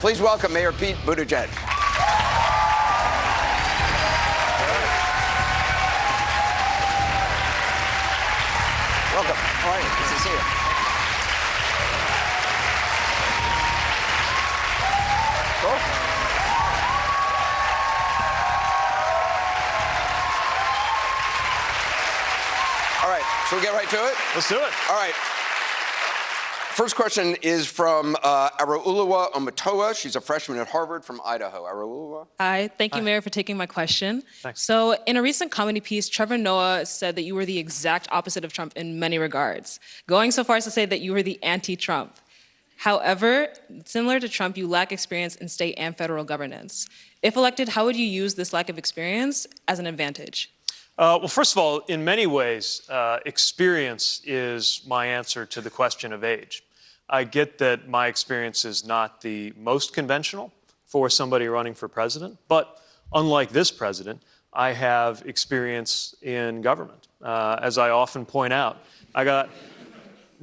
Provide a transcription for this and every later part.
Please welcome Mayor Pete Buttigieg. Welcome. How are you? Good to see you. Cool. All right, shall we get right to it? Let's do it. All right. First question is from Araulua Omatoa. She's a freshman at Harvard from Idaho. Araulua? Hi. Thank you, Mayor, for taking my question. Thanks. So in a recent comedy piece, Trevor Noah said that you were the exact opposite of Trump in many regards, going so far as to say that you were the anti-Trump. However, similar to Trump, you lack experience in state and federal governance. If elected, how would you use this lack of experience as an advantage? Well, first of all, in many ways, experience is my answer to the question of age. I get that my experience is not the most conventional for somebody running for president, but unlike this president, I have experience in government. As I often point out, I got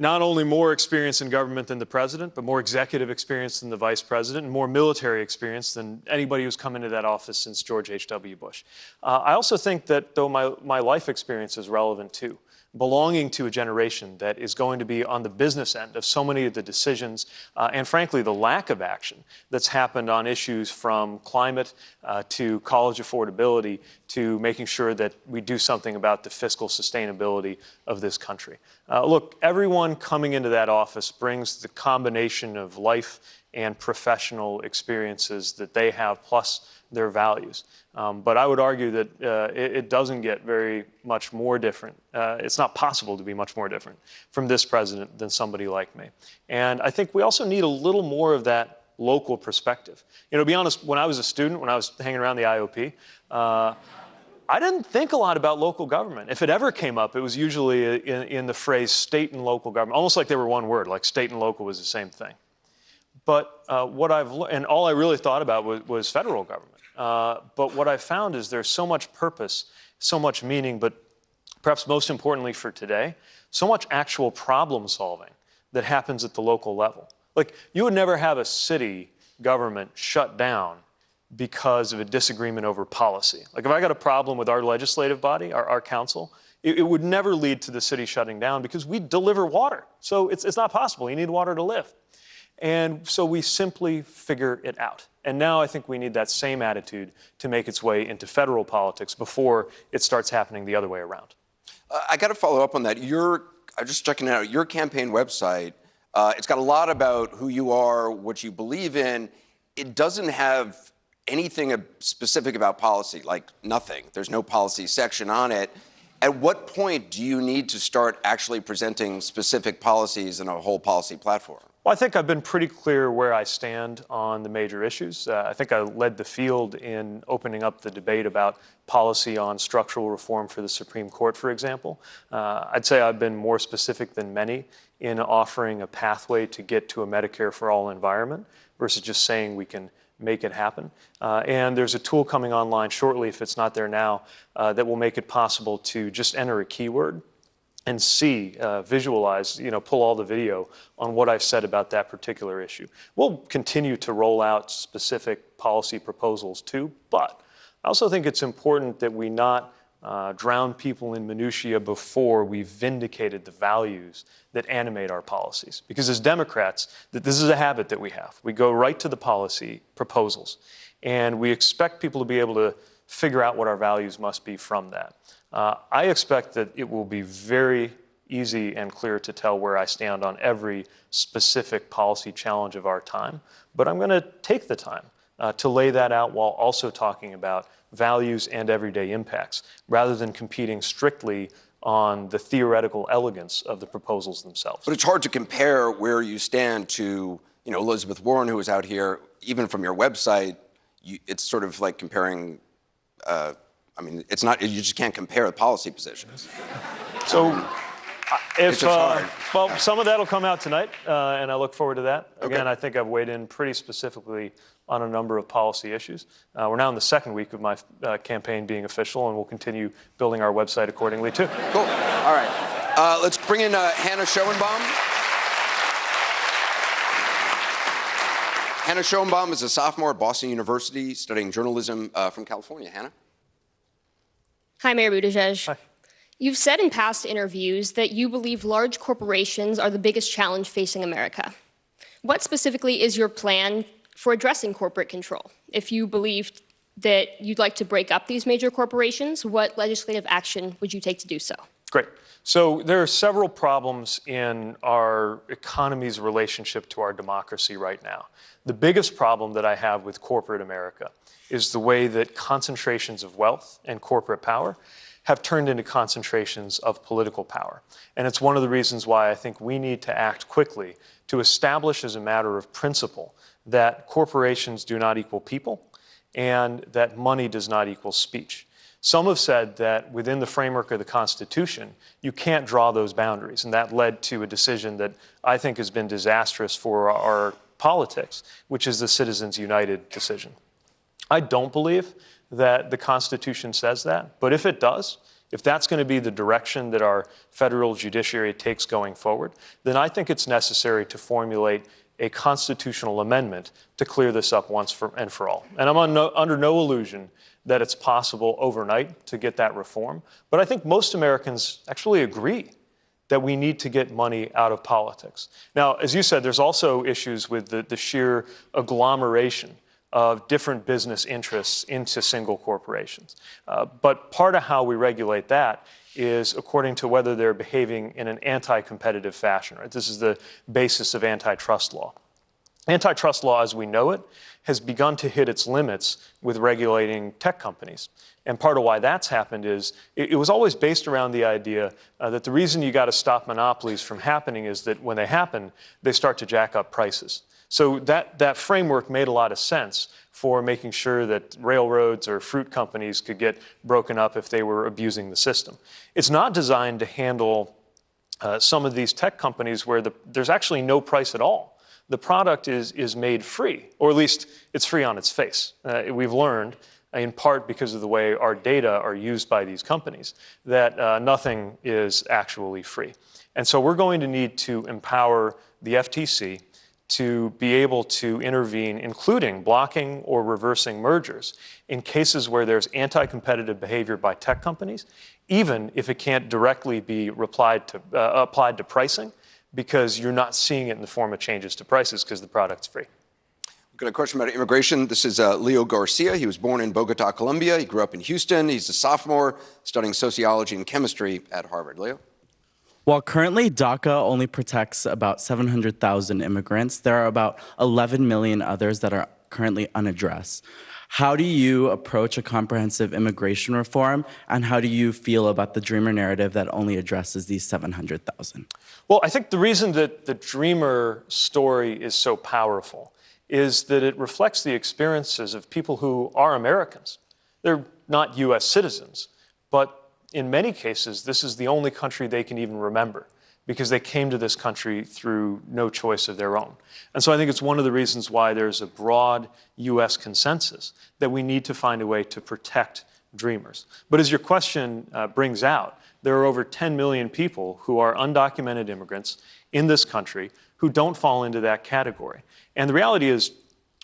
not only more experience in government than the president, but more executive experience than the vice president, and more military experience than anybody who's come into that office since George H.W. Bush. I also think that, though, my life experience is relevant too. Belonging to a generation that is going to be on the business end of so many of the decisions and, frankly, the lack of action that's happened on issues from climate to college affordability to making sure that we do something about the fiscal sustainability of this country. Look, everyone coming into that office brings the combination of life and professional experiences that they have, plus their values. But I would argue that it doesn't get very much more different. It's not possible to be much more different from this president than somebody like me. And I think we also need a little more of that local perspective. You know, to be honest, when I was a student, when I was hanging around the IOP, I didn't think a lot about local government. If it ever came up, it was usually in the phrase state and local government, almost like they were one word, like state and local was the same thing. But what I've and all I really thought about was federal government. But what I've found is there's so much purpose, so much meaning, but perhaps most importantly for today, so much actual problem solving that happens at the local level. Like, you would never have a city government shut down because of a disagreement over policy. Like, if I got a problem with our legislative body, our council, it would never lead to the city shutting down because we deliver water. So it's not possible. You need water to live. And so we simply figure it out. And now I think we need that same attitude to make its way into federal politics before it starts happening the other way around. I got to follow up on that. I'm just checking it out. Your campaign website, it's got a lot about who you are, what you believe in. It doesn't have anything specific about policy, like nothing. There's no policy section on it. At what point do you need to start actually presenting specific policies and a whole policy platform? Well, I think I've been pretty clear where I stand on the major issues. I think I led the field in opening up the debate about policy on structural reform for the Supreme Court, for example. I'd say I've been more specific than many in offering a pathway to get to a Medicare for all environment versus just saying we can make it happen. And there's a tool coming online shortly, if it's not there now, that will make it possible to just enter a keyword and see, visualize, pull all the video on what I've said about that particular issue. We'll continue to roll out specific policy proposals too, but I also think it's important that we not drown people in minutiae before we've vindicated the values that animate our policies. Because as Democrats, this is a habit that we have. We go right to the policy proposals, and we expect people to be able to figure out what our values must be from that. I expect that it will be very easy and clear to tell where I stand on every specific policy challenge of our time, but I'm going to take the time to lay that out while also talking about values and everyday impacts, rather than competing strictly on the theoretical elegance of the proposals themselves. But it's hard to compare where you stand to, Elizabeth Warren, who was out here. Even from your website, it's sort of like comparing. It's not. You just can't compare the policy positions. So, it's hard. Well, some of that will come out tonight, and I look forward to that. Okay. Again, I think I've weighed in pretty specifically on a number of policy issues. We're now in the second week of my campaign being official, and we'll continue building our website accordingly, too. Cool. All right. Let's bring in Hannah Schoenbaum. Hannah Schoenbaum is a sophomore at Boston University studying journalism from California. Hannah? Hi, Mayor Buttigieg. Hi. You've said in past interviews that you believe large corporations are the biggest challenge facing America. What specifically is your plan for addressing corporate control? If you believe that you'd like to break up these major corporations, what legislative action would you take to do so? Great. So there are several problems in our economy's relationship to our democracy right now. The biggest problem that I have with corporate America is the way that concentrations of wealth and corporate power have turned into concentrations of political power. And it's one of the reasons why I think we need to act quickly to establish as a matter of principle that corporations do not equal people and that money does not equal speech. Some have said that within the framework of the Constitution, you can't draw those boundaries, and that led to a decision that I think has been disastrous for our politics, which is the Citizens United decision. I don't believe that the Constitution says that, but if it does, if that's going to be the direction that our federal judiciary takes going forward, then I think it's necessary to formulate a constitutional amendment to clear this up once and for all. And I'm under no illusion that it's possible overnight to get that reform, but I think most Americans actually agree that we need to get money out of politics. Now, as you said, there's also issues with the sheer agglomeration of different business interests into single corporations. But part of how we regulate that is according to whether they're behaving in an anti-competitive fashion. Right? This is the basis of antitrust law. Antitrust law, as we know it, has begun to hit its limits with regulating tech companies. And part of why that's happened is it was always based around the idea that the reason you got to stop monopolies from happening is that when they happen, they start to jack up prices. So that framework made a lot of sense for making sure that railroads or fruit companies could get broken up if they were abusing the system. It's not designed to handle some of these tech companies where there's actually no price at all. The product is made free, or at least it's free on its face. We've learned, in part because of the way our data are used by these companies, that nothing is actually free. And so we're going to need to empower the FTC to be able to intervene, including blocking or reversing mergers in cases where there's anti-competitive behavior by tech companies, even if it can't directly be applied to pricing, because you're not seeing it in the form of changes to prices because the product's free. We've got a question about immigration. This is Leo Garcia. He was born in Bogota, Colombia. He grew up in Houston. He's a sophomore studying sociology and chemistry at Harvard. Leo? While currently DACA only protects about 700,000 immigrants, there are about 11 million others that are currently unaddressed. How do you approach a comprehensive immigration reform, and how do you feel about the Dreamer narrative that only addresses these 700,000? Well, I think the reason that the Dreamer story is so powerful is that it reflects the experiences of people who are Americans. They're not U.S. citizens, but in many cases, this is the only country they can even remember because they came to this country through no choice of their own. And so I think it's one of the reasons why there's a broad U.S. consensus that we need to find a way to protect Dreamers. But as your question brings out, there are over 10 million people who are undocumented immigrants in this country who don't fall into that category. And the reality is,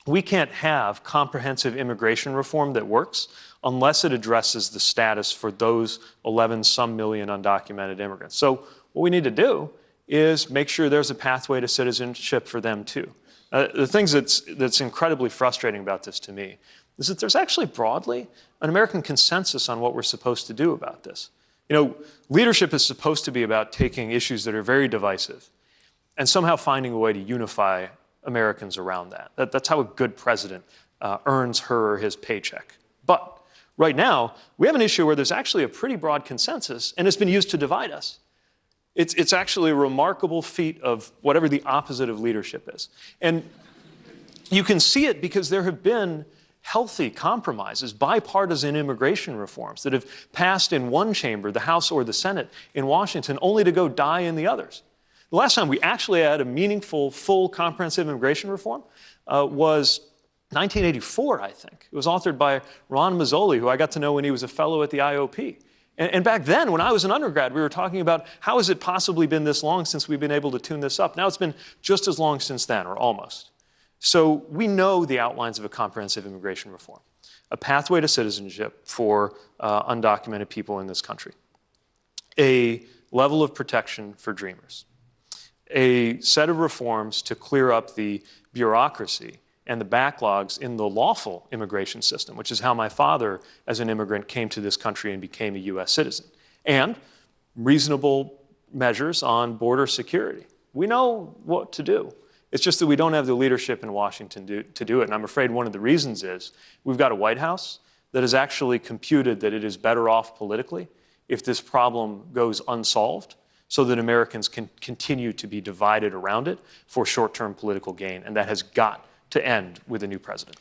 we can't have comprehensive immigration reform that works unless it addresses the status for those 11-some million undocumented immigrants. So what we need to do is make sure there's a pathway to citizenship for them too. The things that's incredibly frustrating about this to me is that there's actually broadly an American consensus on what we're supposed to do about this. You know, leadership is supposed to be about taking issues that are very divisive and somehow finding a way to unify Americans around that. That's how a good president earns her or his paycheck. But right now, we have an issue where there's actually a pretty broad consensus, and it's been used to divide us. It's actually a remarkable feat of whatever the opposite of leadership is. And you can see it because there have been healthy compromises, bipartisan immigration reforms that have passed in one chamber, the House or the Senate in Washington, only to go die in the others. The last time we actually had a meaningful, full, comprehensive immigration reform was 1984, I think. It was authored by Ron Mazzoli, who I got to know when he was a fellow at the IOP. And back then, when I was an undergrad, we were talking about how has it possibly been this long since we've been able to tune this up? Now it's been just as long since then, or almost. So we know the outlines of a comprehensive immigration reform, a pathway to citizenship for undocumented people in this country, a level of protection for dreamers, a set of reforms to clear up the bureaucracy and the backlogs in the lawful immigration system, which is how my father, as an immigrant, came to this country and became a US citizen, and reasonable measures on border security. We know what to do. It's just that we don't have the leadership in Washington to do it. And I'm afraid one of the reasons is we've got a White House that has actually computed that it is better off politically if this problem goes unsolved, so that Americans can continue to be divided around it for short-term political gain. And that has got to end with a new president.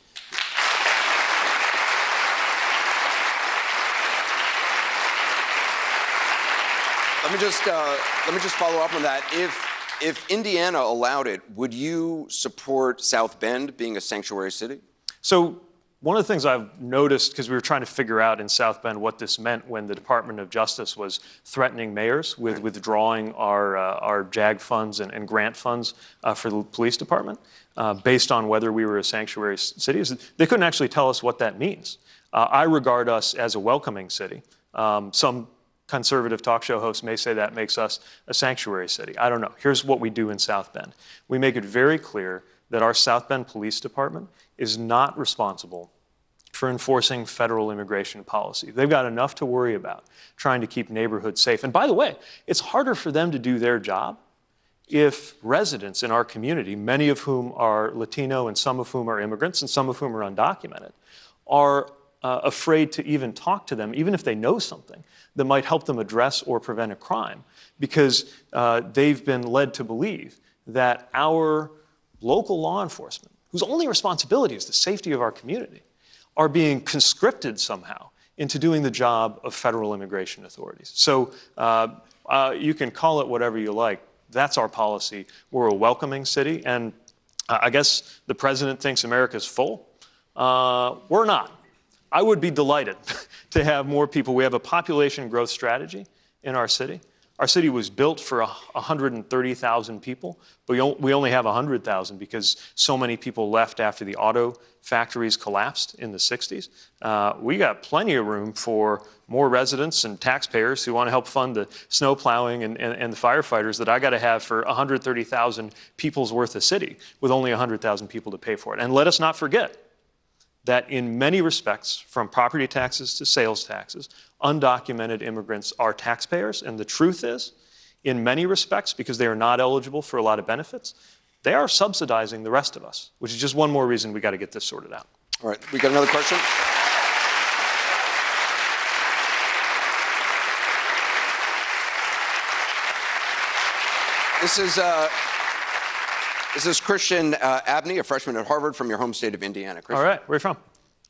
Let me just follow up on that. If Indiana allowed it, would you support South Bend being a sanctuary city? So one of the things I've noticed, because we were trying to figure out in South Bend what this meant when the Department of Justice was threatening mayors with withdrawing our JAG funds and grant funds for the police department based on whether we were a sanctuary city, is they couldn't actually tell us what that means. I regard us as a welcoming city. Some conservative talk show hosts may say that makes us a sanctuary city. I don't know. Here's what we do in South Bend. We make it very clear that our South Bend Police Department is not responsible for enforcing federal immigration policy. They've got enough to worry about trying to keep neighborhoods safe. And by the way, it's harder for them to do their job if residents in our community, many of whom are Latino and some of whom are immigrants and some of whom are undocumented, are afraid to even talk to them, even if they know something that might help them address or prevent a crime, because they've been led to believe that our local law enforcement, whose only responsibility is the safety of our community, are being conscripted somehow into doing the job of federal immigration authorities. So you can call it whatever you like. That's our policy. We're a welcoming city, and I guess the president thinks America's full. We're not. I would be delighted to have more people. We have a population growth strategy in our city. Our city was built for 130,000 people, but we only have 100,000 because so many people left after the auto factories collapsed in the 60s. We got plenty of room for more residents and taxpayers who want to help fund the snow plowing and the firefighters that I got to have for 130,000 people's worth of city with only 100,000 people to pay for it. And let us not forget that in many respects, from property taxes to sales taxes, undocumented immigrants are taxpayers. And the truth is, in many respects, because they are not eligible for a lot of benefits, they are subsidizing the rest of us, which is just one more reason we got to get this sorted out. All right, we got another question? This is Christian Abney, a freshman at Harvard from your home state of Indiana. Christian. All right, where are you from?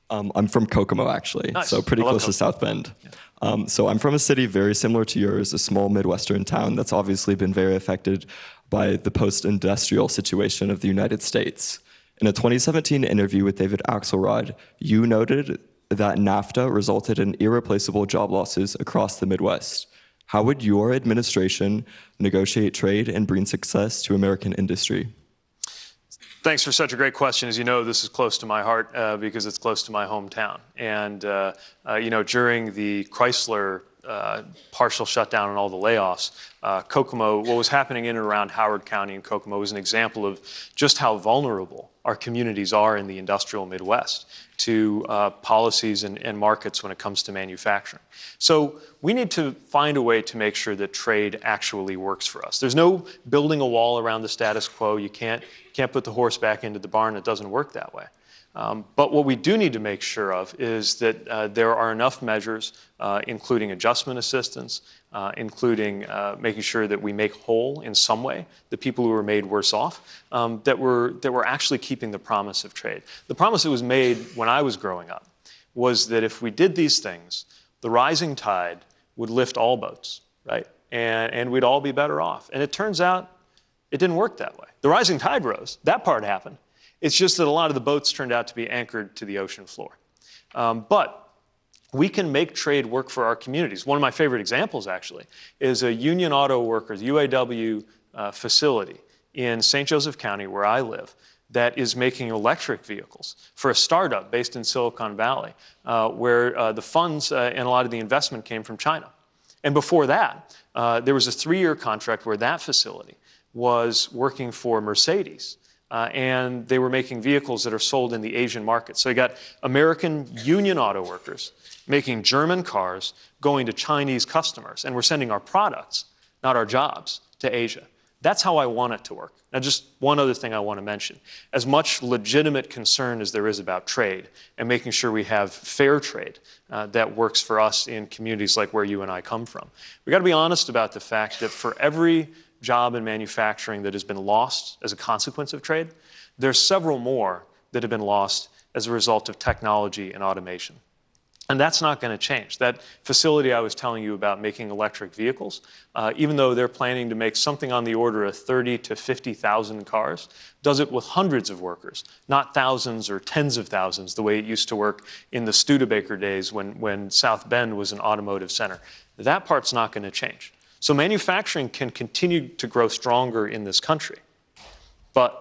I'm from Kokomo, actually, Nice. so pretty close Kokomo. to South Bend. Yeah. So I'm from a city very similar to yours, a small Midwestern town that's obviously been very affected by the post-industrial situation of the United States. In a 2017 interview with David Axelrod, you noted that NAFTA resulted in irreplaceable job losses across the Midwest. How would your administration negotiate trade and bring success to American industry? Thanks for such a great question. As you know, this is close to my heart because it's close to my hometown. And during the Chrysler partial shutdown and all the layoffs, Kokomo, what was happening in and around Howard County and Kokomo was an example of just how vulnerable our communities are in the industrial Midwest to policies and markets when it comes to manufacturing. So we need to find a way to make sure that trade actually works for us. There's no building a wall around the status quo. You can't put the horse back into the barn. It doesn't work that way. But what we do need to make sure of is that there are enough measures, including adjustment assistance, including making sure that we make whole in some way the people who were made worse off, that we're actually keeping the promise of trade. The promise that was made when I was growing up was that if we did these things, the rising tide would lift all boats, right? And we'd all be better off. And it turns out it didn't work that way. The rising tide rose. That part happened. It's just that a lot of the boats turned out to be anchored to the ocean floor. But we can make trade work for our communities. One of my favorite examples, actually, is a Union Auto Workers, UAW facility in St. Joseph County, where I live, that is making electric vehicles for a startup based in Silicon Valley, where the funds and a lot of the investment came from China. And before that, there was a 3-year contract where that facility was working for Mercedes. And they were making vehicles that are sold in the Asian market. So you got American union auto workers making German cars going to Chinese customers. And we're sending our products, not our jobs, to Asia. That's how I want it to work. Now, just one other thing I want to mention. As much legitimate concern as there is about trade and making sure we have fair trade that works for us in communities like where you and I come from, we got to be honest about the fact that for every job in manufacturing that has been lost as a consequence of trade, there's several more that have been lost as a result of technology and automation. And that's not going to change. That facility I was telling you about making electric vehicles, even though they're planning to make something on the order of 30 to 50,000 cars, does it with hundreds of workers, not thousands or tens of thousands, the way it used to work in the Studebaker days when South Bend was an automotive center. That part's not going to change. So manufacturing can continue to grow stronger in this country, but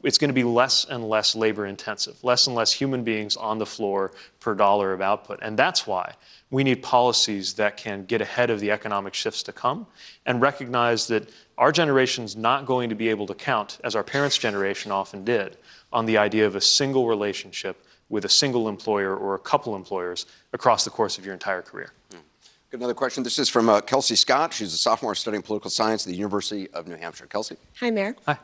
it's going to be less and less labor intensive, less and less human beings on the floor per dollar of output. And that's why we need policies that can get ahead of the economic shifts to come and recognize that our generation's not going to be able to count, as our parents' generation often did, on the idea of a single relationship with a single employer or a couple employers across the course of your entire career. Got another question. This is from Kelsey Scott. She's a sophomore studying political science at the University of New Hampshire. Kelsey. Hi, Mayor. Hi.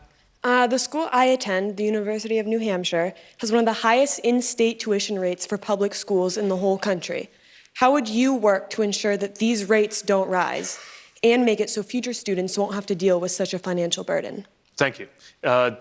The school I attend, the University of New Hampshire, has one of the highest in-state tuition rates for public schools in the whole country. How would you work to ensure that these rates don't rise and make it so future students won't have to deal with such a financial burden? Thank you.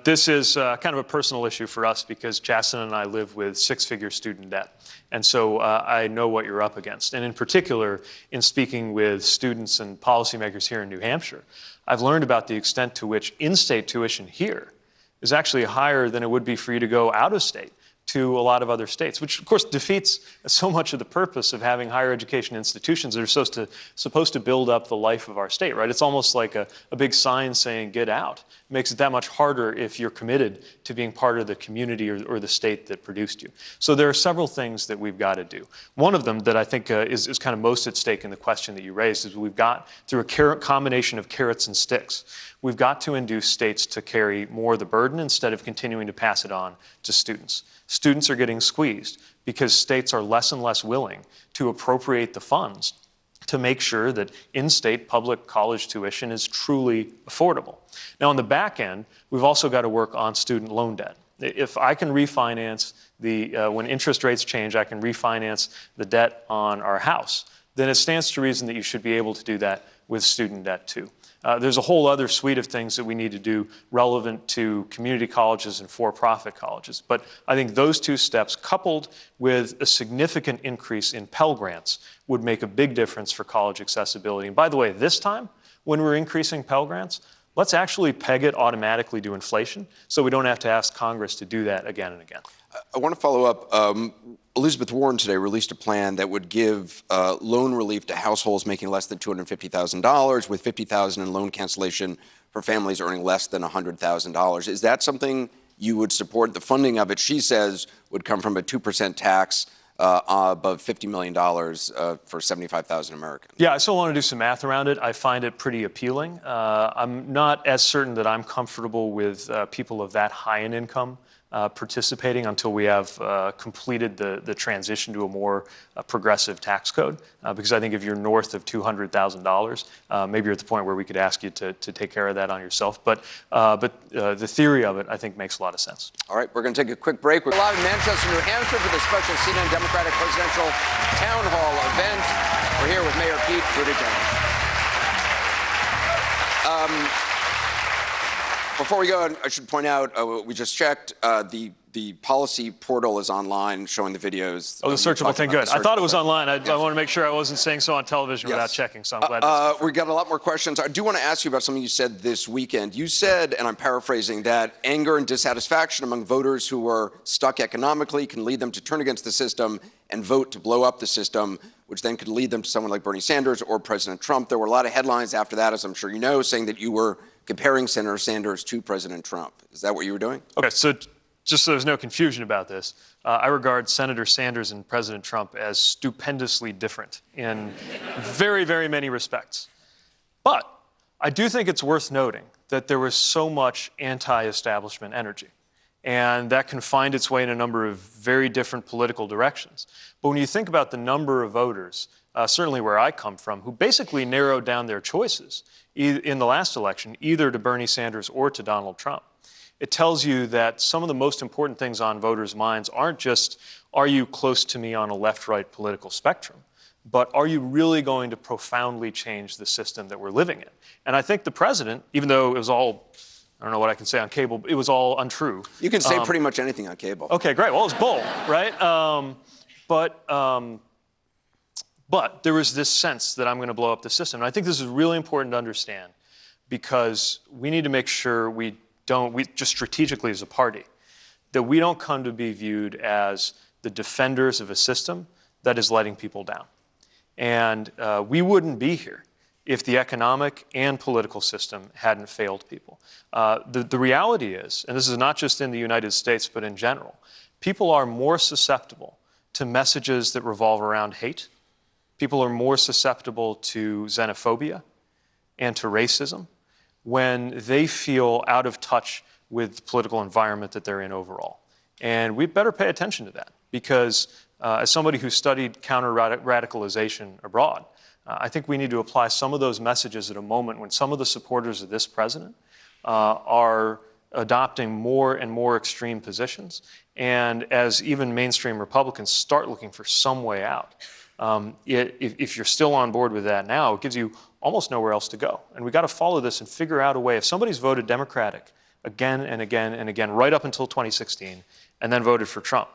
This is kind of a personal issue for us because Jason and I live with 6-figure student debt. And so I know what you're up against. And in particular, in speaking with students and policymakers here in New Hampshire, I've learned about the extent to which in-state tuition here is actually higher than it would be for you to go out of state to a lot of other states, which of course defeats so much of the purpose of having higher education institutions that are supposed to build up the life of our state, right? It's almost like a big sign saying get out. It makes it that much harder if you're committed to being part of the community or the state that produced you. So there are several things that we've got to do. One of them that I think is kind of most at stake in the question that you raised is we've got, through a combination of carrots and sticks, we've got to induce states to carry more of the burden instead of continuing to pass it on to students. Students are getting squeezed because states are less and less willing to appropriate the funds to make sure that in-state public college tuition is truly affordable. Now, on the back end, we've also got to work on student loan debt. If I can refinance when interest rates change, I can refinance the debt on our house, then it stands to reason that you should be able to do that with student debt too. There's a whole other suite of things that we need to do relevant to community colleges and for-profit colleges. But I think those two steps, coupled with a significant increase in Pell Grants, would make a big difference for college accessibility. And by the way, this time, when we're increasing Pell Grants, let's actually peg it automatically to inflation so we don't have to ask Congress to do that again and again. I want to follow up. Elizabeth Warren today released a plan that would give loan relief to households making less than $250,000 with $50,000 in loan cancellation for families earning less than $100,000. Is that something you would support? The funding of it, she says, would come from a 2% tax above $50 million for 75,000 Americans. Yeah, I still want to do some math around it. I find it pretty appealing. I'm not as certain that I'm comfortable with people of that high in income participating until we have completed the transition to a more progressive tax code. Because I think if you're north of $200,000, maybe you're at the point where we could ask you to take care of that on yourself. But the theory of it, I think, makes a lot of sense. All right, we're going to take a quick break. We're live in Manchester, New Hampshire for the special CNN Democratic Presidential Town Hall event. We're here with Mayor Pete Buttigieg. Before we go, I should point out, we just checked, the policy portal is online showing the videos. Oh, the searchable thing, good. I thought it was online. I want to make sure I wasn't saying so on television without checking, so I'm glad. We got a lot more questions. I do want to ask you about something you said this weekend. You said, and I'm paraphrasing, that anger and dissatisfaction among voters who are stuck economically can lead them to turn against the system and vote to blow up the system, which then could lead them to someone like Bernie Sanders or President Trump. There were a lot of headlines after that, as I'm sure you know, saying that you were comparing Senator Sanders to President Trump. Is that what you were doing? Okay, so just so there's no confusion about this, I regard Senator Sanders and President Trump as stupendously different in very, very many respects. But I do think it's worth noting that there was so much anti-establishment energy, and that can find its way in a number of very different political directions. But when you think about the number of voters, certainly where I come from, who basically narrowed down their choices in the last election, either to Bernie Sanders or to Donald Trump, it tells you that some of the most important things on voters' minds aren't just, are you close to me on a left-right political spectrum, but are you really going to profoundly change the system that we're living in? And I think the president, even though it was all, I don't know what I can say on cable, it was all untrue. You can say pretty much anything on cable. Okay, great. Well, it's bull, right? But there was this sense that I'm going to blow up the system. And I think this is really important to understand because we need to make sure we just strategically as a party, that we don't come to be viewed as the defenders of a system that is letting people down. And we wouldn't be here if the economic and political system hadn't failed people. The reality is, and this is not just in the United States, but in general, people are more susceptible to messages that revolve around hate. People are more susceptible to xenophobia and to racism when they feel out of touch with the political environment that they're in overall. And we'd better pay attention to that because as somebody who studied counter-radicalization abroad, I think we need to apply some of those messages at a moment when some of the supporters of this president are adopting more and more extreme positions. And as even mainstream Republicans start looking for some way out, if you're still on board with that now, it gives you almost nowhere else to go. And we got to follow this and figure out a way. If somebody's voted Democratic again and again and again, right up until 2016, and then voted for Trump,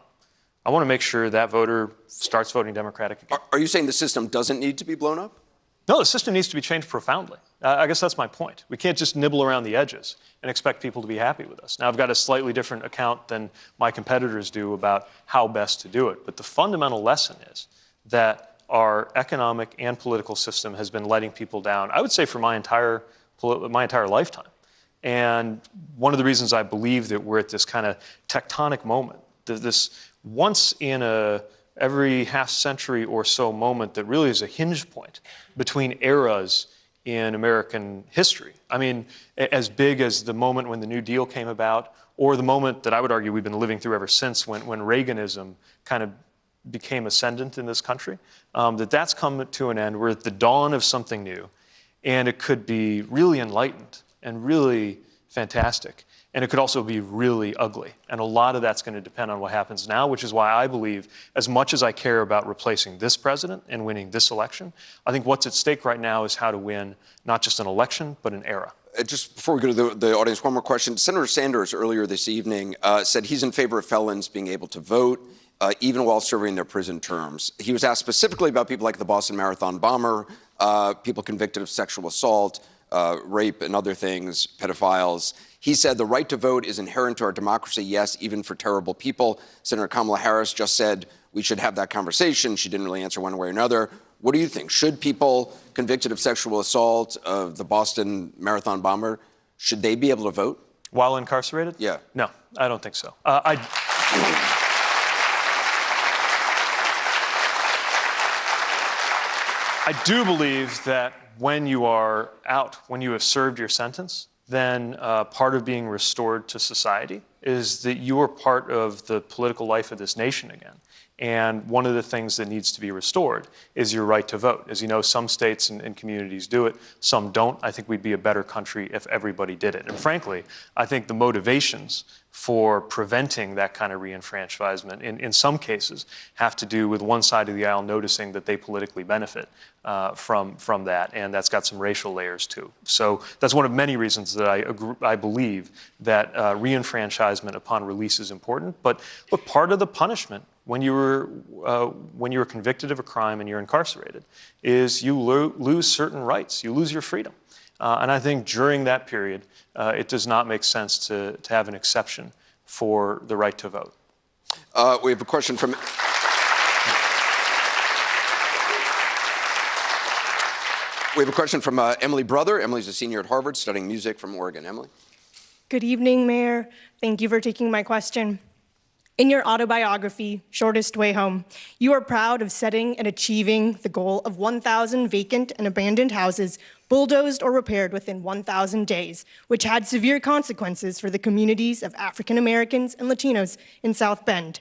I want to make sure that voter starts voting Democratic again. Are you saying the system doesn't need to be blown up? No, the system needs to be changed profoundly. I guess that's my point. We can't just nibble around the edges and expect people to be happy with us. Now, I've got a slightly different account than my competitors do about how best to do it. But the fundamental lesson is that our economic and political system has been letting people down, I would say, for my entire lifetime. And one of the reasons I believe that we're at this kind of tectonic moment, this once in every half century or so moment that really is a hinge point between eras in American history. I mean, as big as the moment when the New Deal came about, or the moment that I would argue we've been living through ever since when Reaganism kind of became ascendant in this country, that's come to an end. We're at the dawn of something new, and it could be really enlightened and really fantastic, and it could also be really ugly. And a lot of that's going to depend on what happens now, which is why I believe, as much as I care about replacing this president and winning this election, I think what's at stake right now is how to win not just an election, but an era. Just before we go to the audience, one more question. Senator Sanders earlier this evening said he's in favor of felons being able to vote, even while serving their prison terms. He was asked specifically about people like the Boston Marathon bomber, people convicted of sexual assault, rape and other things, pedophiles. He said the right to vote is inherent to our democracy, yes, even for terrible people. Senator Kamala Harris just said we should have that conversation. She didn't really answer one way or another. What do you think? Should people convicted of sexual assault, of the Boston Marathon bomber, should they be able to vote? While incarcerated? Yeah. No, I don't think so. I do believe that when you are out, when you have served your sentence, then part of being restored to society is that you are part of the political life of this nation again. And one of the things that needs to be restored is your right to vote. As you know, some states and communities do it, some don't. I think we'd be a better country if everybody did it. And frankly, I think the motivations for preventing that kind of reenfranchisement in some cases have to do with one side of the aisle noticing that they politically benefit from that, and that's got some racial layers too. So that's one of many reasons that I believe that reenfranchisement upon release is important. But part of the punishment when you were convicted of a crime and you're incarcerated is you lose certain rights, you lose your freedom. And I think during that period, it does not make sense to have an exception for the right to vote. We have a question from... We have a question from Emily Brother. Emily's a senior at Harvard studying music from Oregon. Emily? Good evening, Mayor. Thank you for taking my question. In your autobiography, Shortest Way Home, you are proud of setting and achieving the goal of 1,000 vacant and abandoned houses bulldozed or repaired within 1,000 days, which had severe consequences for the communities of African Americans and Latinos in South Bend.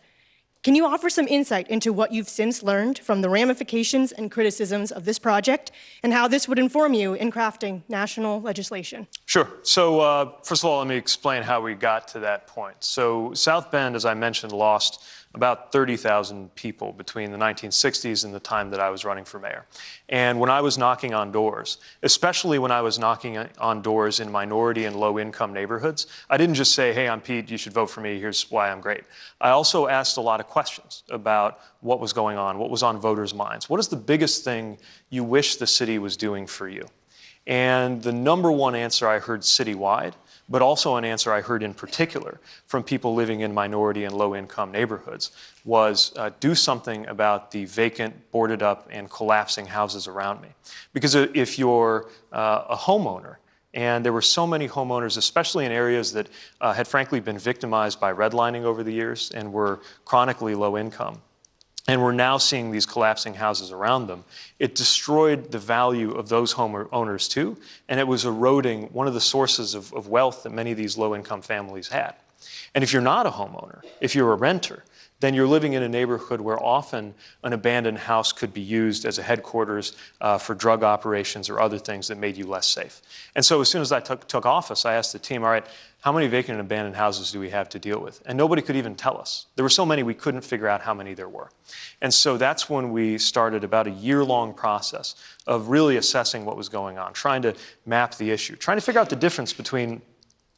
Can you offer some insight into what you've since learned from the ramifications and criticisms of this project and how this would inform you in crafting national legislation? Sure. So first of all, let me explain how we got to that point. So South Bend, as I mentioned, lost about 30,000 people between the 1960s and the time that I was running for mayor. And when I was knocking on doors, especially when I was knocking on doors in minority and low-income neighborhoods, I didn't just say, hey, I'm Pete, you should vote for me, here's why I'm great. I also asked a lot of questions about what was going on, what was on voters' minds. What is the biggest thing you wish the city was doing for you? And the number one answer I heard citywide, but also an answer I heard in particular from people living in minority and low-income neighborhoods, was do something about the vacant, boarded up, and collapsing houses around me. Because if you're a homeowner, and there were so many homeowners, especially in areas that had frankly been victimized by redlining over the years and were chronically low income, and we're now seeing these collapsing houses around them, it destroyed the value of those homeowners too, and it was eroding one of the sources of wealth that many of these low-income families had. And if you're not a homeowner, if you're a renter, then you're living in a neighborhood where often an abandoned house could be used as a headquarters for drug operations or other things that made you less safe. And so as soon as I took office, I asked the team, all right, how many vacant and abandoned houses do we have to deal with? And nobody could even tell us. There were so many we couldn't figure out how many there were. And so that's when we started about a year-long process of really assessing what was going on, trying to map the issue, trying to figure out the difference between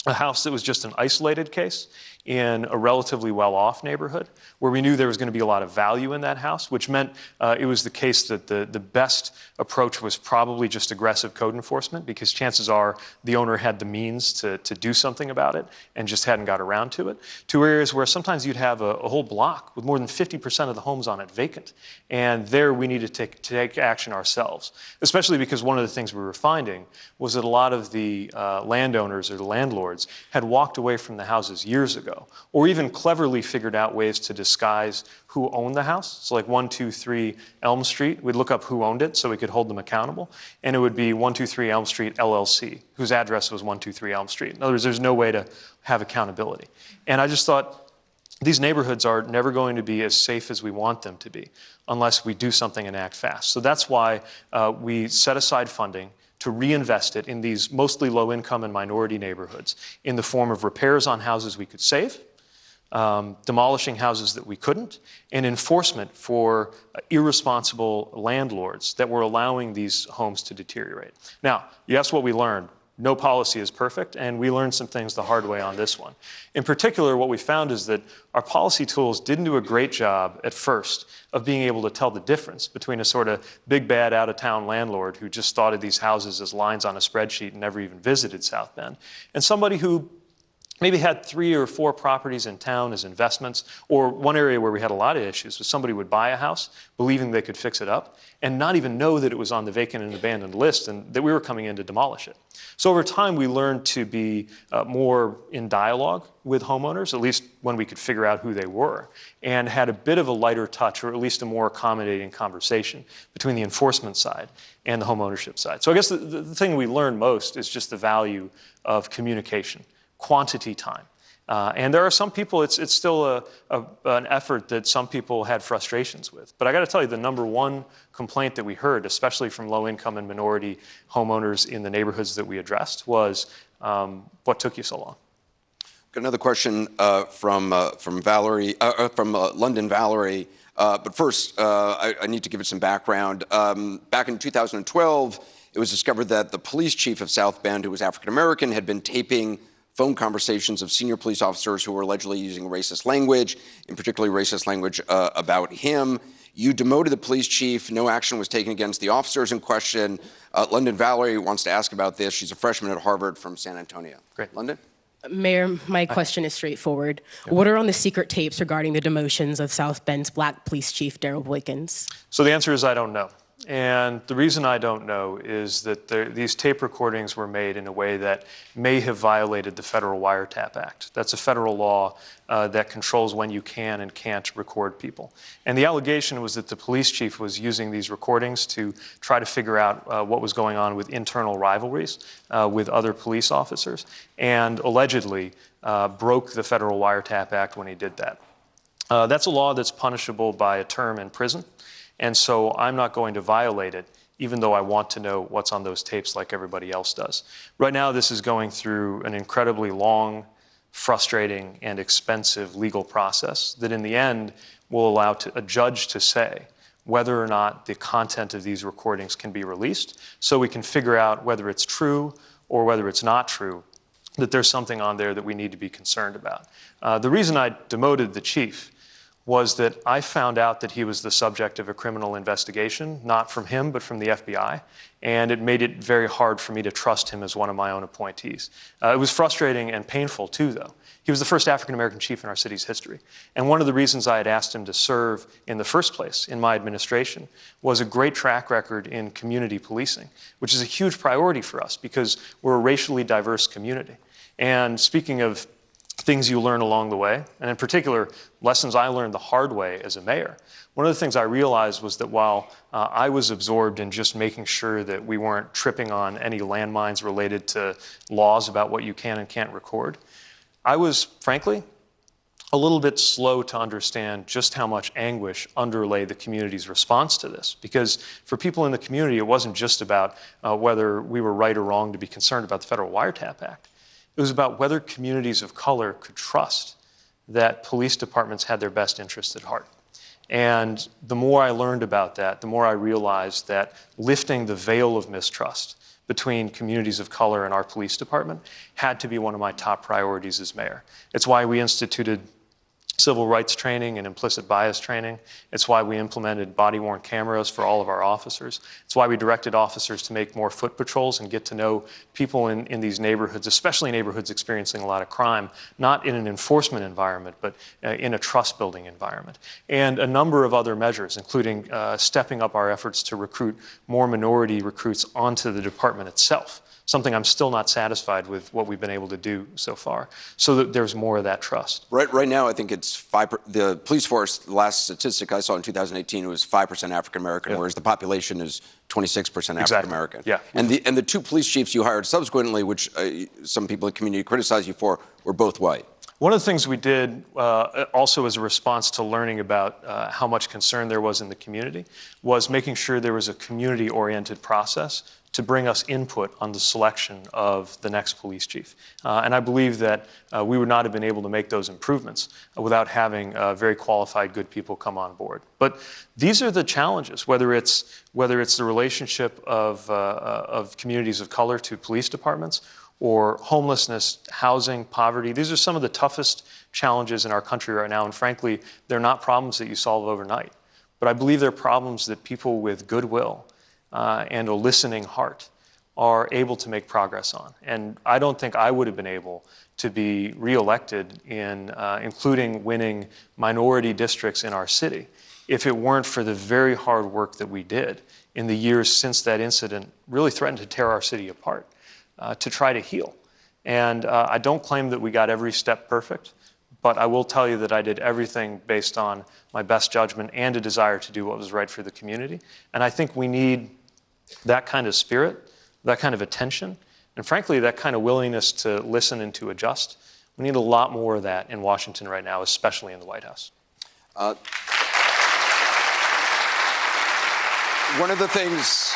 a house that was just an isolated case in a relatively well-off neighborhood where we knew there was going to be a lot of value in that house, which meant it was the case that the best approach was probably just aggressive code enforcement because chances are the owner had the means to do something about it and just hadn't got around to it, to areas where sometimes you'd have a whole block with more than 50% of the homes on it vacant. And there we needed to take action ourselves, especially because one of the things we were finding was that a lot of the landowners or the landlords had walked away from the houses years ago, or even cleverly figured out ways to disguise who owned the house. So like 123 Elm Street, we'd look up who owned it so we could hold them accountable, and it would be 123 Elm Street LLC, whose address was 123 Elm Street. In other words, there's no way to have accountability. And I just thought, these neighborhoods are never going to be as safe as we want them to be unless we do something and act fast. So that's why we set aside funding to reinvest it in these mostly low-income and minority neighborhoods in the form of repairs on houses we could save, demolishing houses that we couldn't, and enforcement for irresponsible landlords that were allowing these homes to deteriorate. Now, you asked what we learned. No policy is perfect, and we learned some things the hard way on this one. In particular, what we found is that our policy tools didn't do a great job at first of being able to tell the difference between a sort of big, bad, out-of-town landlord who just thought of these houses as lines on a spreadsheet and never even visited South Bend, and somebody who maybe had 3 or 4 properties in town as investments, or one area where we had a lot of issues was somebody would buy a house believing they could fix it up and not even know that it was on the vacant and abandoned list and that we were coming in to demolish it. So over time, we learned to be more in dialogue with homeowners, at least when we could figure out who they were, and had a bit of a lighter touch, or at least a more accommodating conversation between the enforcement side and the homeownership side. So I guess the thing we learned most is just the value of communication, quantity time. And there are some people, it's still an effort that some people had frustrations with. But I got to tell you, the number one complaint that we heard, especially from low-income and minority homeowners in the neighborhoods that we addressed, was what took you so long? Got another question from Valerie, from London Valerie. But first, I need to give it some background. Back in 2012, it was discovered that the police chief of South Bend, who was African American, had been taping phone conversations of senior police officers who were allegedly using racist language, in particularly racist language about him. You demoted the police chief. No action was taken against the officers in question. London Valerie wants to ask about this. She's a freshman at Harvard from San Antonio. Great. London? Mayor, my question is straightforward. What are on the secret tapes regarding the demotions of South Bend's black police chief, Darrell Boykins? So the answer is I don't know. And the reason I don't know is that these tape recordings were made in a way that may have violated the Federal Wiretap Act. That's a federal law that controls when you can and can't record people. And the allegation was that the police chief was using these recordings to try to figure out what was going on with internal rivalries with other police officers, and allegedly broke the Federal Wiretap Act when he did that. That's a law that's punishable by a term in prison. And so I'm not going to violate it, even though I want to know what's on those tapes like everybody else does. Right now, this is going through an incredibly long, frustrating, and expensive legal process that in the end will allow a judge to say whether or not the content of these recordings can be released, so we can figure out whether it's true or whether it's not true, that there's something on there that we need to be concerned about. The reason I demoted the chief was that I found out that he was the subject of a criminal investigation, not from him, but from the FBI, and it made it very hard for me to trust him as one of my own appointees. It was frustrating and painful too, though. He was the first African-American chief in our city's history, and one of the reasons I had asked him to serve in the first place in my administration was a great track record in community policing, which is a huge priority for us because we're a racially diverse community. And speaking of things you learn along the way, and in particular, lessons I learned the hard way as a mayor. One of the things I realized was that while I was absorbed in just making sure that we weren't tripping on any landmines related to laws about what you can and can't record, I was, frankly, a little bit slow to understand just how much anguish underlay the community's response to this. Because for people in the community, it wasn't just about whether we were right or wrong to be concerned about the Federal Wiretap Act. It was about whether communities of color could trust that police departments had their best interests at heart. And the more I learned about that, the more I realized that lifting the veil of mistrust between communities of color and our police department had to be one of my top priorities as mayor. It's why we instituted civil rights training and implicit bias training. It's why we implemented body-worn cameras for all of our officers. It's why we directed officers to make more foot patrols and get to know people in these neighborhoods, especially neighborhoods experiencing a lot of crime, not in an enforcement environment, but in a trust-building environment. And a number of other measures, including stepping up our efforts to recruit more minority recruits onto the department itself. Something I'm still not satisfied with what we've been able to do so far, so that there's more of that trust. Right now, I think it's the police force, the last statistic I saw in 2018 was 5% African-American, whereas the population is 26% African-American. Exactly. Yeah. And the two police chiefs you hired subsequently, which some people in the community criticize you for, were both white. One of the things we did also as a response to learning about how much concern there was in the community was making sure there was a community-oriented process to bring us input on the selection of the next police chief. And I believe that we would not have been able to make those improvements without having very qualified, good people come on board. But these are the challenges, whether it's the relationship of communities of color to police departments, or homelessness, housing, poverty. These are some of the toughest challenges in our country right now, and frankly, they're not problems that you solve overnight. But I believe they're problems that people with goodwill and a listening heart are able to make progress on. And I don't think I would have been able to be reelected including winning minority districts in our city, if it weren't for the very hard work that we did in the years since that incident really threatened to tear our city apart, to try to heal. And I don't claim that we got every step perfect, but I will tell you that I did everything based on my best judgment and a desire to do what was right for the community. And I think we need that kind of spirit, that kind of attention, and frankly, that kind of willingness to listen and to adjust. We need a lot more of that in Washington right now, especially in the White House. One of the things,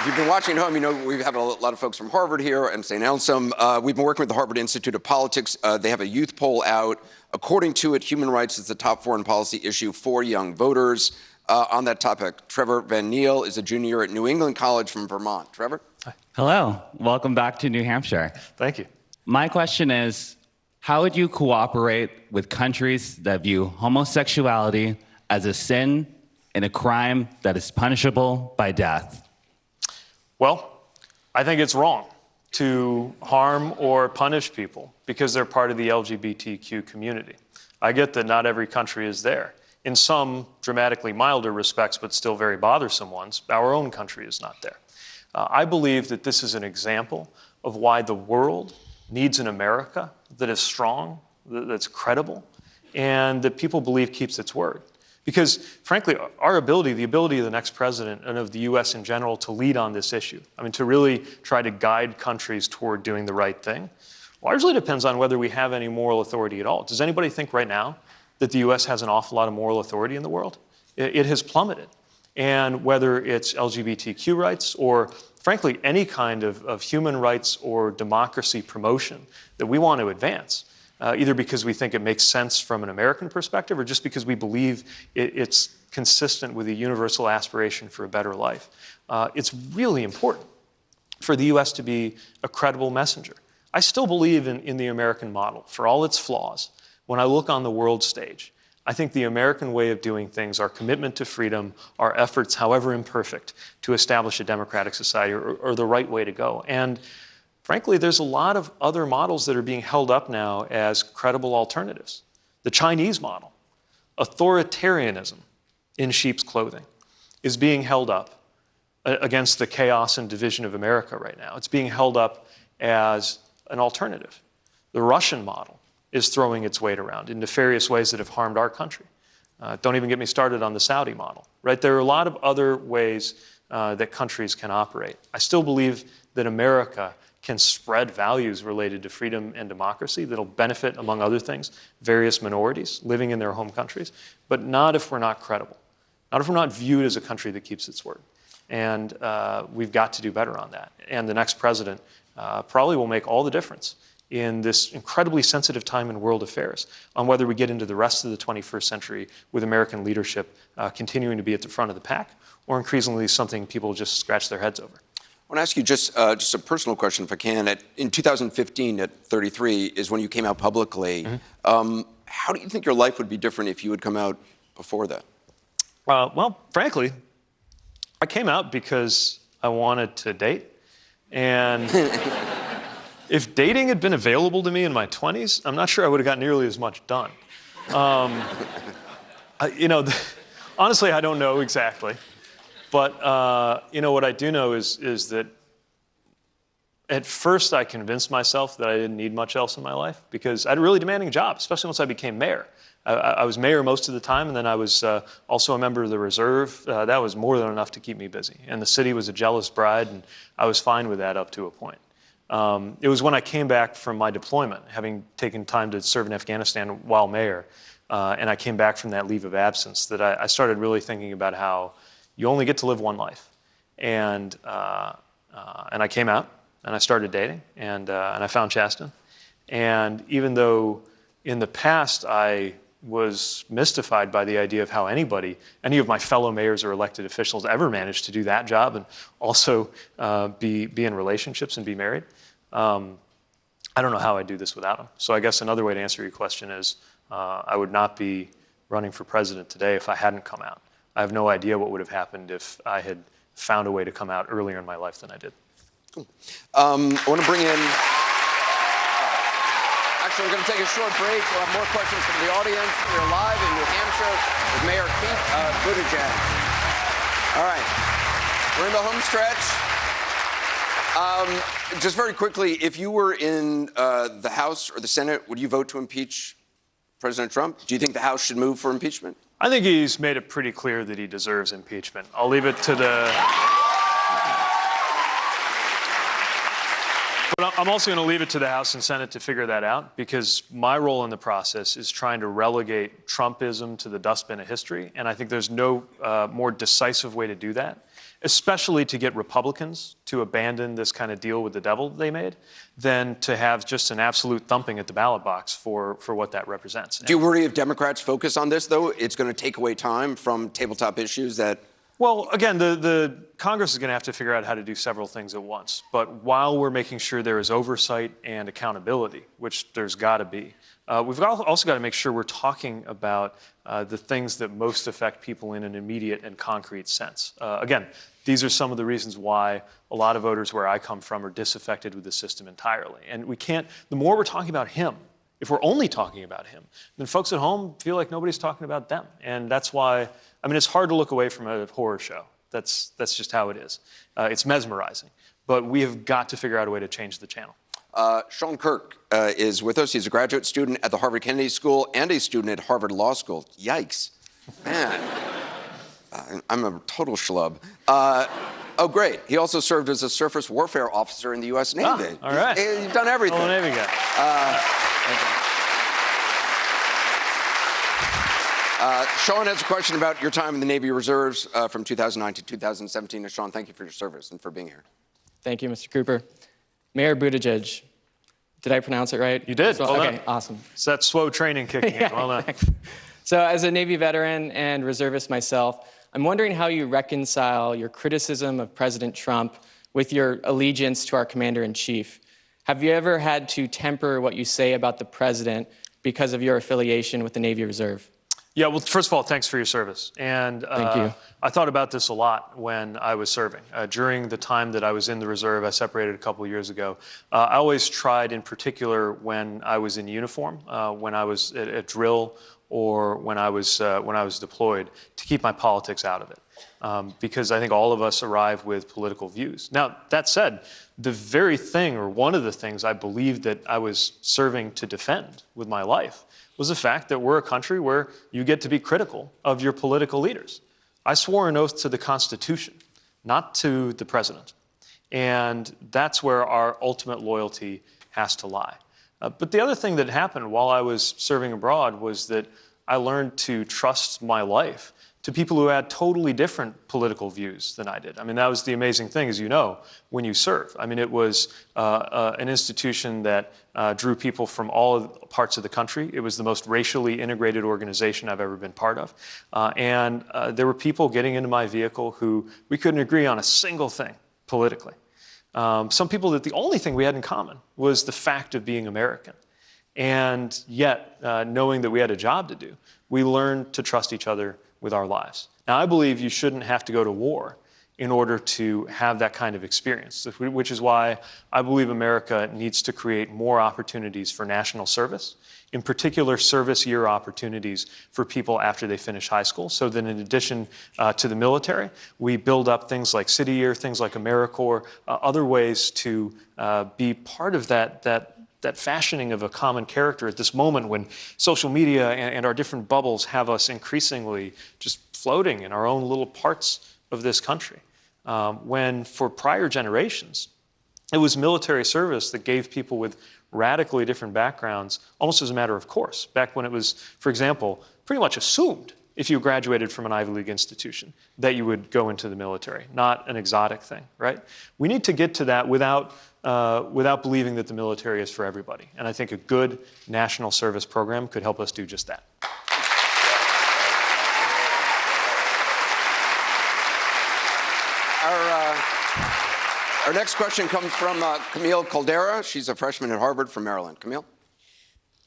if you've been watching at home, you know we have a lot of folks from Harvard here and St. Anselm. We've been working with the Harvard Institute of Politics. They have a youth poll out. According to it, human rights is the top foreign policy issue for young voters. On that topic, Trevor Van Neal is a junior at New England College from Vermont. Trevor? Hi. Hello. Welcome back to New Hampshire. Thank you. My question is, how would you cooperate with countries that view homosexuality as a sin and a crime that is punishable by death? Well, I think it's wrong to harm or punish people because they're part of the LGBTQ community. I get that not every country is there. in some dramatically milder respects, but still very bothersome ones, our own country is not there. I believe that this is an example of why the world needs an America that is strong, that's credible, and that people believe keeps its word. Because, frankly, our ability, the ability of the next president and of the US in general to lead on this issue, I mean, to really try to guide countries toward doing the right thing, largely depends on whether we have any moral authority at all. Does anybody think right now that the US has an awful lot of moral authority in the world? It has plummeted. And whether it's LGBTQ rights or, frankly, any kind of human rights or democracy promotion that we want to advance, either because we think it makes sense from an American perspective or just because we believe it's consistent with a universal aspiration for a better life. It's really important for the US to be a credible messenger. I still believe in the American model, for all its flaws. When I look on the world stage, I think the American way of doing things, our commitment to freedom, our efforts, however imperfect, to establish a democratic society are the right way to go. And frankly, there's a lot of other models that are being held up now as credible alternatives. The Chinese model, authoritarianism in sheep's clothing, is being held up against the chaos and division of America right now. It's being held up as an alternative. The Russian model is throwing its weight around in nefarious ways that have harmed our country. Don't even get me started on the Saudi model, right? There are a lot of other ways that countries can operate. I still believe that America can spread values related to freedom and democracy that'll benefit, among other things, various minorities living in their home countries, but not if we're not credible, not if we're not viewed as a country that keeps its word. And we've got to do better on that. And the next president probably will make all the difference in this incredibly sensitive time in world affairs on whether we get into the rest of the 21st century with American leadership continuing to be at the front of the pack or increasingly something people just scratch their heads over. I want to ask you just a personal question, if I can. In 2015, at 33, is when you came out publicly. Mm-hmm. How do you think your life would be different if you had come out before that? Well, frankly, I came out because I wanted to date. And if dating had been available to me in my 20s, I'm not sure I would have got nearly as much done. Honestly, I don't know exactly. But what I do know is that at first I convinced myself that I didn't need much else in my life because I had a really demanding job, especially once I became mayor. I was mayor most of the time, and then I was also a member of the reserve. That was more than enough to keep me busy. And the city was a jealous bride, and I was fine with that up to a point. It was when I came back from my deployment, having taken time to serve in Afghanistan while mayor, and I came back from that leave of absence, that I started really thinking about how you only get to live one life. And I came out, and I started dating, and I found Chasten. And even though in the past I was mystified by the idea of how any of my fellow mayors or elected officials ever managed to do that job and also be in relationships and be married, I don't know how I'd do this without them. So I guess another way to answer your question is I would not be running for president today if I hadn't come out. I have no idea what would have happened if I had found a way to come out earlier in my life than I did. Cool. I want to bring in... Actually, we're going to take a short break. We'll have more questions from the audience. We're live in New Hampshire with Mayor Pete Buttigieg. All right. We're in the home stretch. Just very quickly, if you were in the House or the Senate, would you vote to impeach President Trump? Do you think the House should move for impeachment? I think he's made it pretty clear that he deserves impeachment. I'll leave it to the... But I'm also going to leave it to the House and Senate to figure that out, because my role in the process is trying to relegate Trumpism to the dustbin of history, and I think there's no more decisive way to do that, especially to get Republicans to abandon this kind of deal with the devil they made, than to have just an absolute thumping at the ballot box for what that represents. Do you worry if Democrats focus on this, though, it's going to take away time from tabletop issues that... Well, again, the Congress is going to have to figure out how to do several things at once. But while we're making sure there is oversight and accountability, which there's got to be, we've also got to make sure we're talking about the things that most affect people in an immediate and concrete sense. Again, these are some of the reasons why a lot of voters where I come from are disaffected with the system entirely. And we can't, the more we're talking about him If we're only talking about him, then folks at home feel like nobody's talking about them. And that's why, I mean, it's hard to look away from a horror show. That's just how it is. It's mesmerizing. But we have got to figure out a way to change the channel. Sean Kirk is with us. He's a graduate student at the Harvard Kennedy School and a student at Harvard Law School. Yikes. Man. I'm a total schlub. Oh, great. He also served as a surface warfare officer in the U.S. Navy. All right. He's done everything. Oh, Navy guy. Sean has a question about your time in the Navy Reserves from 2009 to 2017. And Sean, thank you for your service and for being here. Thank you, Mr. Cooper. Mayor Buttigieg, did I pronounce it right? You did. Well okay, done. awesome. It's that SWO training kicking in. Well done. So as a Navy veteran and reservist myself, I'm wondering how you reconcile your criticism of President Trump with your allegiance to our commander-in-chief. Have you ever had to temper what you say about the president because of your affiliation with the Navy Reserve? Yeah, well, first of all, thanks for your service. And Thank you. I thought about this a lot when I was serving. During the time that I was in the reserve, I separated a couple of years ago. I always tried, in particular, when I was in uniform, when I was at drill, or when I was deployed, to keep my politics out of it, because I think all of us arrive with political views. Now, that said, the very thing, or one of the things I believed that I was serving to defend with my life, was the fact that we're a country where you get to be critical of your political leaders. I swore an oath to the Constitution, not to the president. And that's where our ultimate loyalty has to lie. But the other thing that happened while I was serving abroad was that I learned to trust my life to people who had totally different political views than I did. I mean, that was the amazing thing, as you know, when you serve. I mean, it was an institution that drew people from all parts of the country. It was the most racially integrated organization I've ever been part of. And there were people getting into my vehicle who we couldn't agree on a single thing politically. Some people that the only thing we had in common was the fact of being American. And yet, knowing that we had a job to do, we learned to trust each other with our lives. Now, I believe you shouldn't have to go to war in order to have that kind of experience, which is why I believe America needs to create more opportunities for national service, in particular service year opportunities for people after they finish high school, so that in addition to the military, we build up things like City Year, things like AmeriCorps, other ways to be part of that fashioning of a common character at this moment when social media and our different bubbles have us increasingly just floating in our own little parts of this country. When for prior generations, it was military service that gave people with radically different backgrounds almost as a matter of course. Back when it was, for example, pretty much assumed if you graduated from an Ivy League institution that you would go into the military, not an exotic thing, right? We need to get to that without believing that the military is for everybody. And I think a good national service program could help us do just that. Our next question comes from Camille Caldera. She's a freshman at Harvard from Maryland. Camille?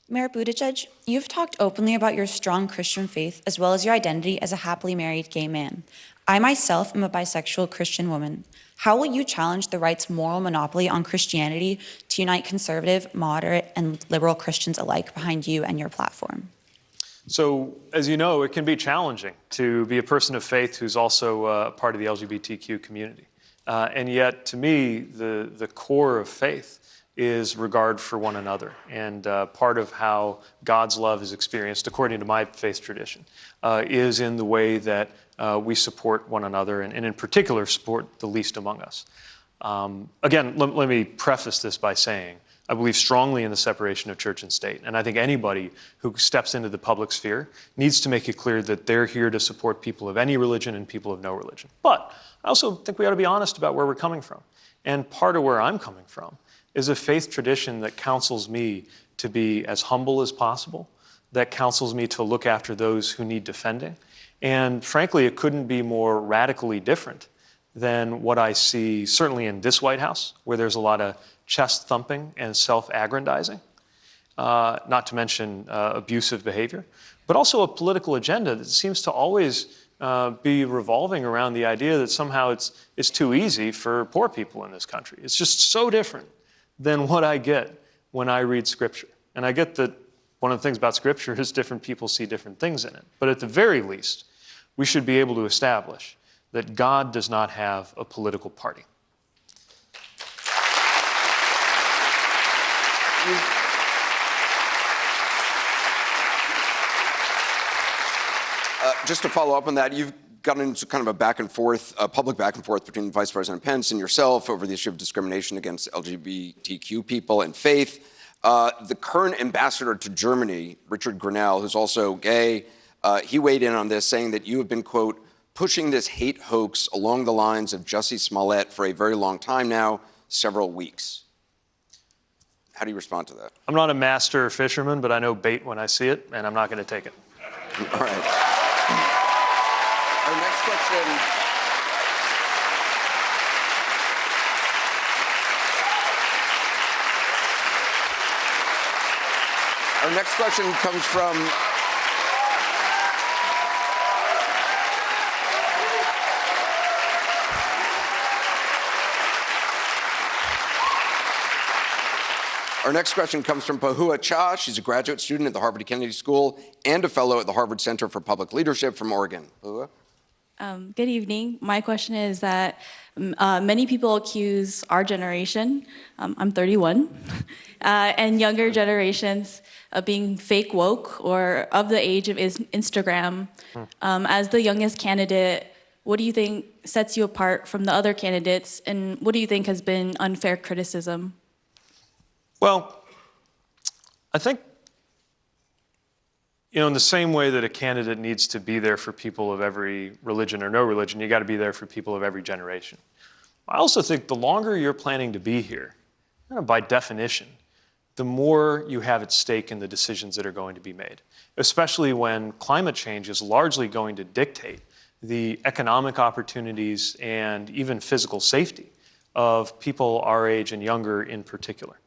Mayor Buttigieg, you've talked openly about your strong Christian faith as well as your identity as a happily married gay man. I myself am a bisexual Christian woman. How will you challenge the right's moral monopoly on Christianity to unite conservative, moderate, and liberal Christians alike behind you and your platform? So, as you know, it can be challenging to be a person of faith who's also part of the LGBTQ community. And yet, to me, the core of faith is regard for one another. And part of how God's love is experienced, according to my faith tradition, is in the way that we support one another, and in particular, support the least among us. Again, let me preface this by saying, I believe strongly in the separation of church and state. And I think anybody who steps into the public sphere needs to make it clear that they're here to support people of any religion and people of no religion. But I also think we ought to be honest about where we're coming from. And part of where I'm coming from is a faith tradition that counsels me to be as humble as possible, that counsels me to look after those who need defending. And frankly, it couldn't be more radically different than what I see certainly in this White House, where there's a lot of chest thumping and self-aggrandizing, not to mention abusive behavior, but also a political agenda that seems to always be revolving around the idea that somehow it's too easy for poor people in this country. It's just so different than what I get when I read Scripture. And I get that one of the things about Scripture is different people see different things in it. But at the very least, we should be able to establish that God does not have a political party. Just to follow up on that, you've gotten into kind of a back and forth, a public back and forth between Vice President Pence and yourself over the issue of discrimination against LGBTQ people and faith. The current ambassador to Germany, Richard Grenell, who's also gay, he weighed in on this, saying that you have been, quote, pushing this hate hoax along the lines of Jussie Smollett for a very long time now, several weeks. How do you respond to that? I'm not a master fisherman, but I know bait when I see it, and I'm not going to take it. All right. Our next question. Our next question comes from Pahua Cha. She's a graduate student at the Harvard Kennedy School and a fellow at the Harvard Center for Public Leadership from Oregon. Pahua? Good evening. My question is that many people accuse our generation, I'm 31, and younger generations of being fake woke or of the age of Instagram. As the youngest candidate, what do you think sets you apart from the other candidates, and what do you think has been unfair criticism? Well, I think, in the same way that a candidate needs to be there for people of every religion or no religion, you got to be there for people of every generation. I also think the longer you're planning to be here, by definition, the more you have at stake in the decisions that are going to be made, especially when climate change is largely going to dictate the economic opportunities and even physical safety of people our age and younger in particular.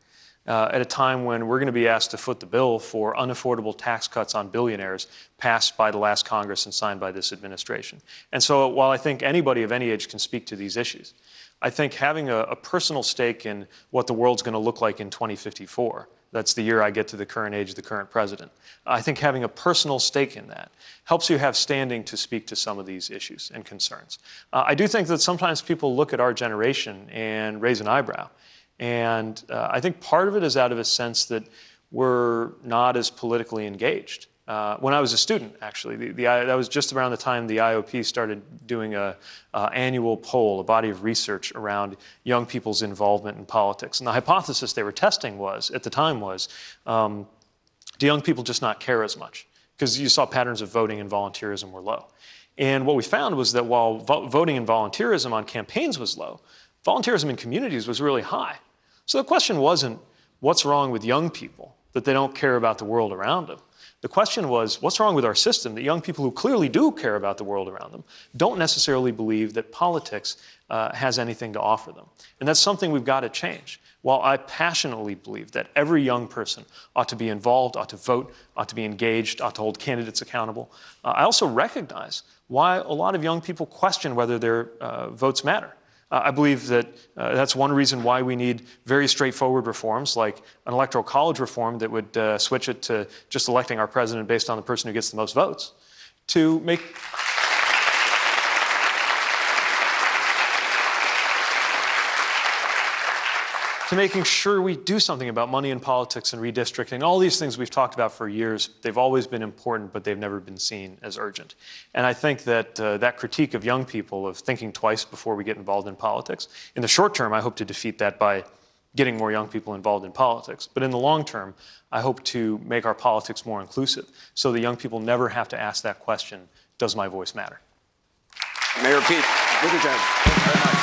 At a time when we're going to be asked to foot the bill for unaffordable tax cuts on billionaires passed by the last Congress and signed by this administration. And so while I think anybody of any age can speak to these issues, I think having a personal stake in what the world's going to look like in 2054, that's the year I get to the current age of the current president, I think having a personal stake in that helps you have standing to speak to some of these issues and concerns. I do think that sometimes people look at our generation and raise an eyebrow. And I think part of it is out of a sense that we're not as politically engaged. When I was a student, actually, that was just around the time the IOP started doing an annual poll, a body of research around young people's involvement in politics. And the hypothesis they were testing at the time was, do young people just not care as much? Because you saw patterns of voting and volunteerism were low. And what we found was that while voting and volunteerism on campaigns was low, volunteerism in communities was really high. So the question wasn't, what's wrong with young people, that they don't care about the world around them? The question was, what's wrong with our system, that young people who clearly do care about the world around them don't necessarily believe that politics has anything to offer them? And that's something we've got to change. While I passionately believe that every young person ought to be involved, ought to vote, ought to be engaged, ought to hold candidates accountable, I also recognize why a lot of young people question whether their votes matter. I believe that that's one reason why we need very straightforward reforms, like an electoral college reform that would switch it to just electing our president based on the person who gets the most votes, to making sure we do something about money in politics and redistricting. All these things we've talked about for years, they've always been important, but they've never been seen as urgent. And I think that that critique of young people, of thinking twice before we get involved in politics, in the short term, I hope to defeat that by getting more young people involved in politics. But in the long term, I hope to make our politics more inclusive so that young people never have to ask that question, does my voice matter? Mayor Pete Buttigieg, thank you very much.